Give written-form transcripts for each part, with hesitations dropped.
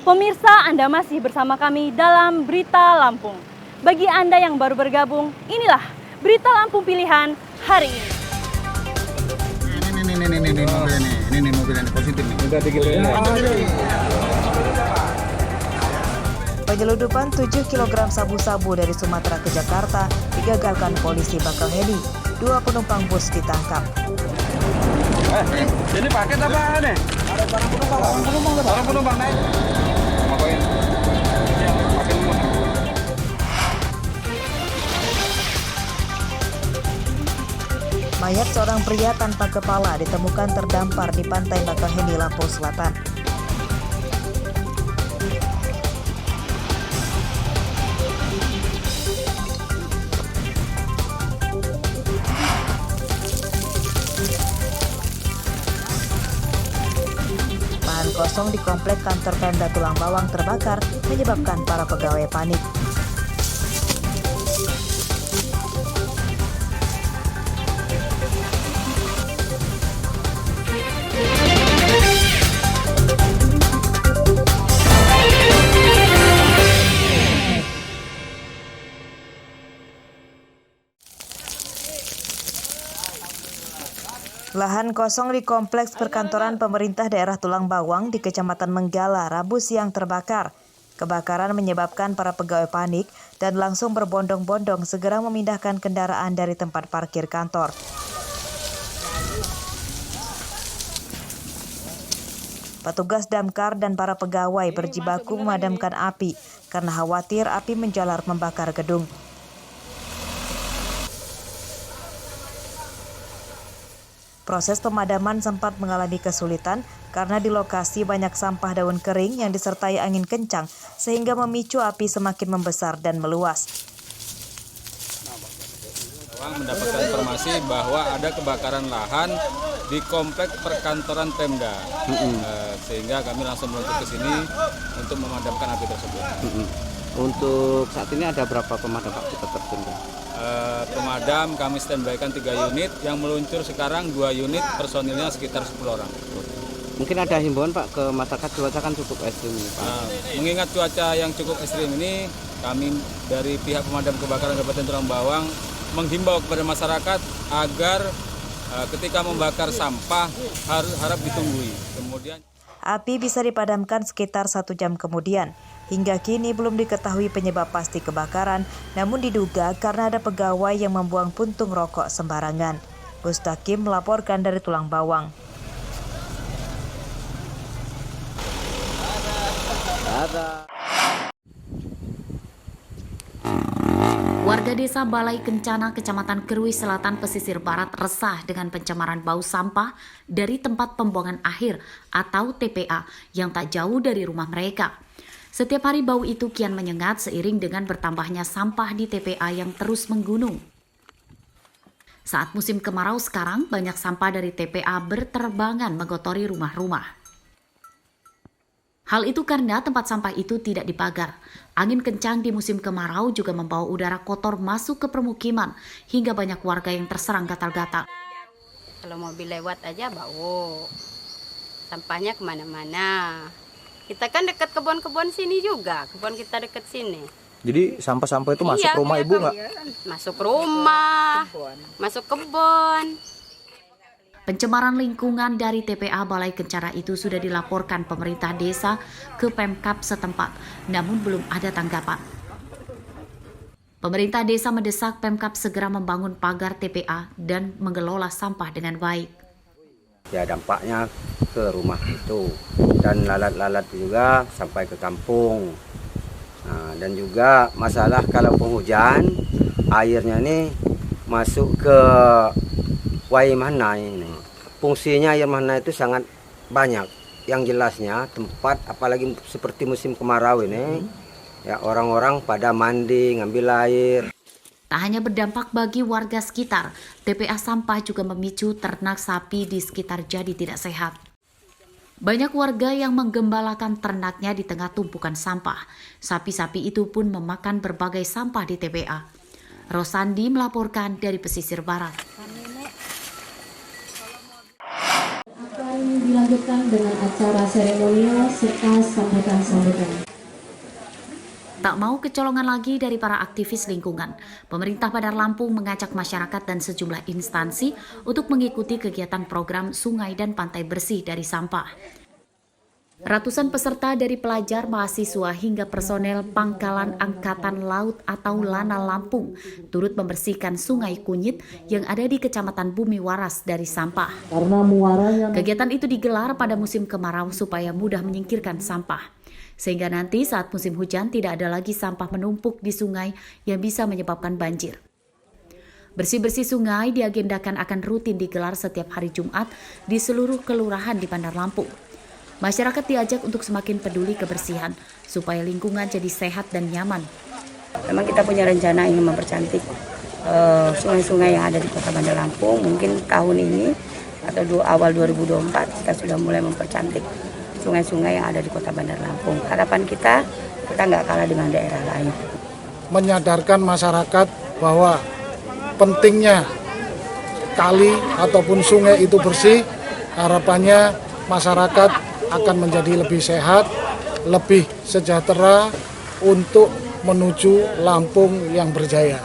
Pemirsa, Anda masih bersama kami dalam Berita Lampung. Bagi Anda yang baru bergabung, inilah Berita Lampung Pilihan hari ini. Ini mobilnya nih, positif nih. Udah digituin ya? Penyeludupan 7 kg sabu-sabu dari Sumatera ke Jakarta digagalkan polisi Bakauheni. 2 penumpang bus ditangkap. Ini paket apa nih? Ada barang penumpang. Barang penumpang naik. Ngapain? Paket penumpang. Mayat seorang pria tanpa kepala ditemukan terdampar di pantai Bakauheni, Lampung Selatan. Lahan kosong di komplek kantor Pemda Tulang Bawang terbakar menyebabkan para pegawai panik. Lahan kosong di kompleks perkantoran pemerintah daerah Tulang Bawang di Kecamatan Menggala Rabu siang terbakar. Kebakaran menyebabkan para pegawai panik dan langsung berbondong-bondong segera memindahkan kendaraan dari tempat parkir kantor. Petugas damkar dan para pegawai berjibaku memadamkan api karena khawatir api menjalar membakar gedung. Proses pemadaman sempat mengalami kesulitan karena di lokasi banyak sampah daun kering yang disertai angin kencang sehingga memicu api semakin membesar dan meluas. Mendapatkan informasi bahwa ada kebakaran lahan di komplek perkantoran Pemda, sehingga kami langsung meluncur ke sini untuk memadamkan api tersebut. Untuk saat ini ada berapa pemadam Pak kita terjun? Pemadam kami standby-kan 3 unit, yang meluncur sekarang 2 unit, personilnya sekitar 10 orang. Mungkin ada himbauan Pak ke masyarakat, cuaca kan cukup ekstrim ini Pak. Mengingat cuaca yang cukup ekstrim ini, kami dari pihak pemadam kebakaran Kabupaten Tulang Bawang menghimbau kepada masyarakat agar ketika membakar sampah harap ditunggui. Kemudian Api bisa dipadamkan sekitar 1 jam kemudian. Hingga kini belum diketahui penyebab pasti kebakaran, namun diduga karena ada pegawai yang membuang puntung rokok sembarangan. Mustaqim melaporkan dari Tulang Bawang. Warga desa Balai Kencana, Kecamatan Kerui Selatan, Pesisir Barat resah dengan pencemaran bau sampah dari tempat pembuangan akhir atau TPA yang tak jauh dari rumah mereka. Setiap hari bau itu kian menyengat seiring dengan bertambahnya sampah di TPA yang terus menggunung. Saat musim kemarau sekarang, banyak sampah dari TPA berterbangan mengotori rumah-rumah. Hal itu karena tempat sampah itu tidak dipagar. Angin kencang di musim kemarau juga membawa udara kotor masuk ke permukiman hingga banyak warga yang terserang gatal-gatal. Kalau mobil lewat aja bau, sampahnya kemana-mana. Kita kan dekat kebun-kebun sini juga, kebun kita dekat sini. Jadi sampah-sampah itu masuk rumah Ibu nggak? Masuk rumah, masuk kebun. Pencemaran lingkungan dari TPA Balai Kencana itu sudah dilaporkan pemerintah desa ke Pemkab setempat, namun belum ada tanggapan. Pemerintah desa mendesak Pemkab segera membangun pagar TPA dan mengelola sampah dengan baik. Ya dampaknya ke rumah itu dan lalat-lalat juga sampai ke kampung. Nah, dan juga masalah kalau penghujan airnya ini masuk ke Waimana ini. Fungsinya air mana itu sangat banyak. Yang jelasnya tempat apalagi seperti musim kemarau ini ya orang-orang pada mandi, ngambil air. Tak hanya berdampak bagi warga sekitar, TPA sampah juga memicu ternak sapi di sekitar jadi tidak sehat. Banyak warga yang menggembalakan ternaknya di tengah tumpukan sampah. Sapi-sapi itu pun memakan berbagai sampah di TPA. Rosandi melaporkan dari pesisir barat. Apa ini bilang dilanjutkan dengan acara seremonial serta sambutan-sambutan. Tak mau kecolongan lagi dari para aktivis lingkungan, pemerintah Bandar Lampung mengajak masyarakat dan sejumlah instansi untuk mengikuti kegiatan program Sungai dan Pantai Bersih dari Sampah. Ratusan peserta dari pelajar, mahasiswa hingga personel Pangkalan Angkatan Laut atau Lana Lampung turut membersihkan Sungai Kunyit yang ada di Kecamatan Bumi Waras dari sampah. Kegiatan itu digelar pada musim kemarau supaya mudah menyingkirkan sampah. Sehingga nanti saat musim hujan tidak ada lagi sampah menumpuk di sungai yang bisa menyebabkan banjir. Bersih-bersih sungai diagendakan akan rutin digelar setiap hari Jumat di seluruh kelurahan di Bandar Lampung. Masyarakat diajak untuk semakin peduli kebersihan supaya lingkungan jadi sehat dan nyaman. Memang kita punya rencana ingin mempercantik sungai-sungai yang ada di Kota Bandar Lampung. Mungkin tahun ini atau awal 2024 kita sudah mulai mempercantik sungai-sungai yang ada di Kota Bandar Lampung. Harapan kita nggak kalah dengan daerah lain. Menyadarkan masyarakat bahwa pentingnya kali ataupun sungai itu bersih, harapannya masyarakat akan menjadi lebih sehat, lebih sejahtera untuk menuju Lampung yang berjaya.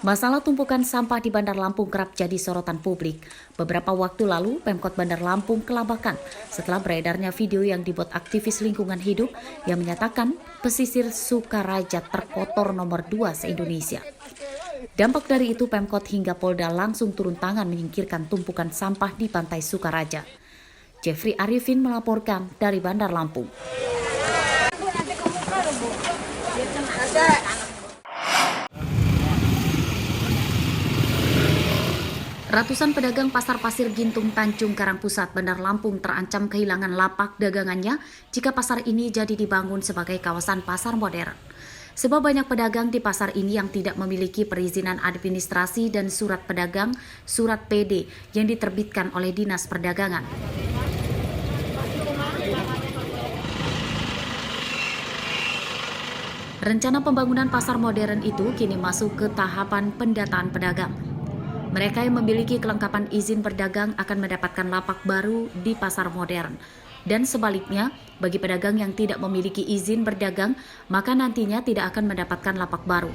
Masalah tumpukan sampah di Bandar Lampung kerap jadi sorotan publik. Beberapa waktu lalu, Pemkot Bandar Lampung kelabakan setelah beredarnya video yang dibuat aktivis lingkungan hidup yang menyatakan pesisir Sukaraja terkotor nomor 2 se-Indonesia. Dampak dari itu, Pemkot hingga Polda langsung turun tangan menyingkirkan tumpukan sampah di pantai Sukaraja. Jeffrey Arifin melaporkan dari Bandar Lampung. Ratusan pedagang pasar pasir Gintung Tanjung Karang Pusat, Bandar Lampung terancam kehilangan lapak dagangannya jika pasar ini jadi dibangun sebagai kawasan pasar modern. Sebab banyak pedagang di pasar ini yang tidak memiliki perizinan administrasi dan surat pedagang, surat PD yang diterbitkan oleh Dinas Perdagangan. Rencana pembangunan pasar modern itu kini masuk ke tahapan pendataan pedagang. Mereka yang memiliki kelengkapan izin berdagang akan mendapatkan lapak baru di pasar modern. Dan sebaliknya, bagi pedagang yang tidak memiliki izin berdagang, maka nantinya tidak akan mendapatkan lapak baru.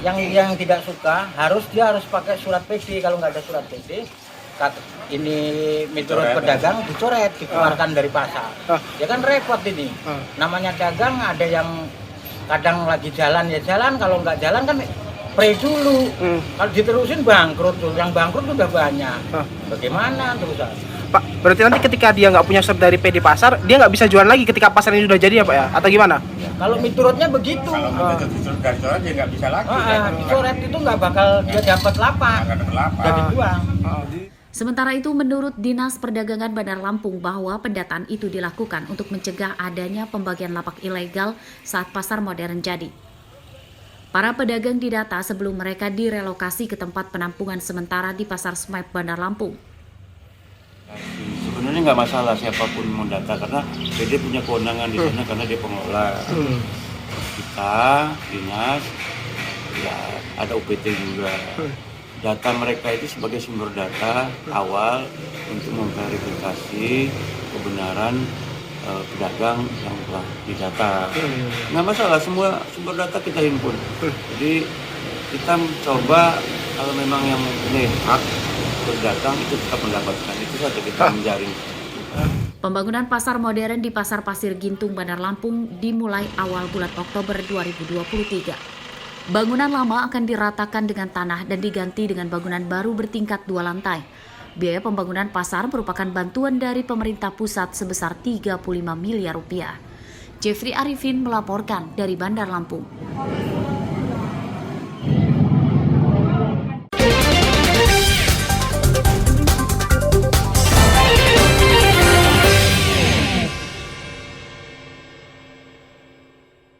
Yang tidak suka, dia harus pakai surat PD. Kalau nggak ada surat PD, ini menurut pedagang dicoret, dikeluarkan dari pasar. Ya kan repot ini. Namanya dagang, ada yang kadang lagi jalan ya jalan, kalau nggak jalan kan pre dulu. Kalau diterusin bangkrut tuh, yang bangkrut udah banyak. Bagaimana terusan? Pak, berarti nanti ketika dia nggak punya surat dari PD pasar, dia nggak bisa jual lagi ketika pasar ini sudah jadi ya Pak ya? Atau gimana? Ya, kalau miturutnya begitu. Kalau surat dari coret dia nggak bisa lagi. Coret itu nggak bakal dia dapat lapak. Jadi buang. Sementara itu, menurut Dinas Perdagangan Bandar Lampung bahwa pendataan itu dilakukan untuk mencegah adanya pembagian lapak ilegal saat pasar modern jadi. Para pedagang didata sebelum mereka direlokasi ke tempat penampungan sementara di Pasar Smep Bandar Lampung. Sebenarnya nggak masalah siapapun mendata karena PD punya kewenangan di sana karena dia pengelola. Kita, dinas, ya ada UPT juga. Data mereka itu sebagai sumber data awal untuk memverifikasi kebenaran pedagang yang telah didata. Nggak masalah, semua sumber data kita himpun. Jadi kita coba kalau memang yang mempunyai hak berdagang itu tetap mendapatkan, itu saja kita menjaring. Pembangunan pasar modern di Pasar Pasir Gintung Bandar Lampung dimulai awal bulan Oktober 2023. Bangunan lama akan diratakan dengan tanah dan diganti dengan bangunan baru bertingkat 2 lantai. Biaya pembangunan pasar merupakan bantuan dari pemerintah pusat sebesar 35 miliar rupiah. Jeffrey Arifin melaporkan dari Bandar Lampung.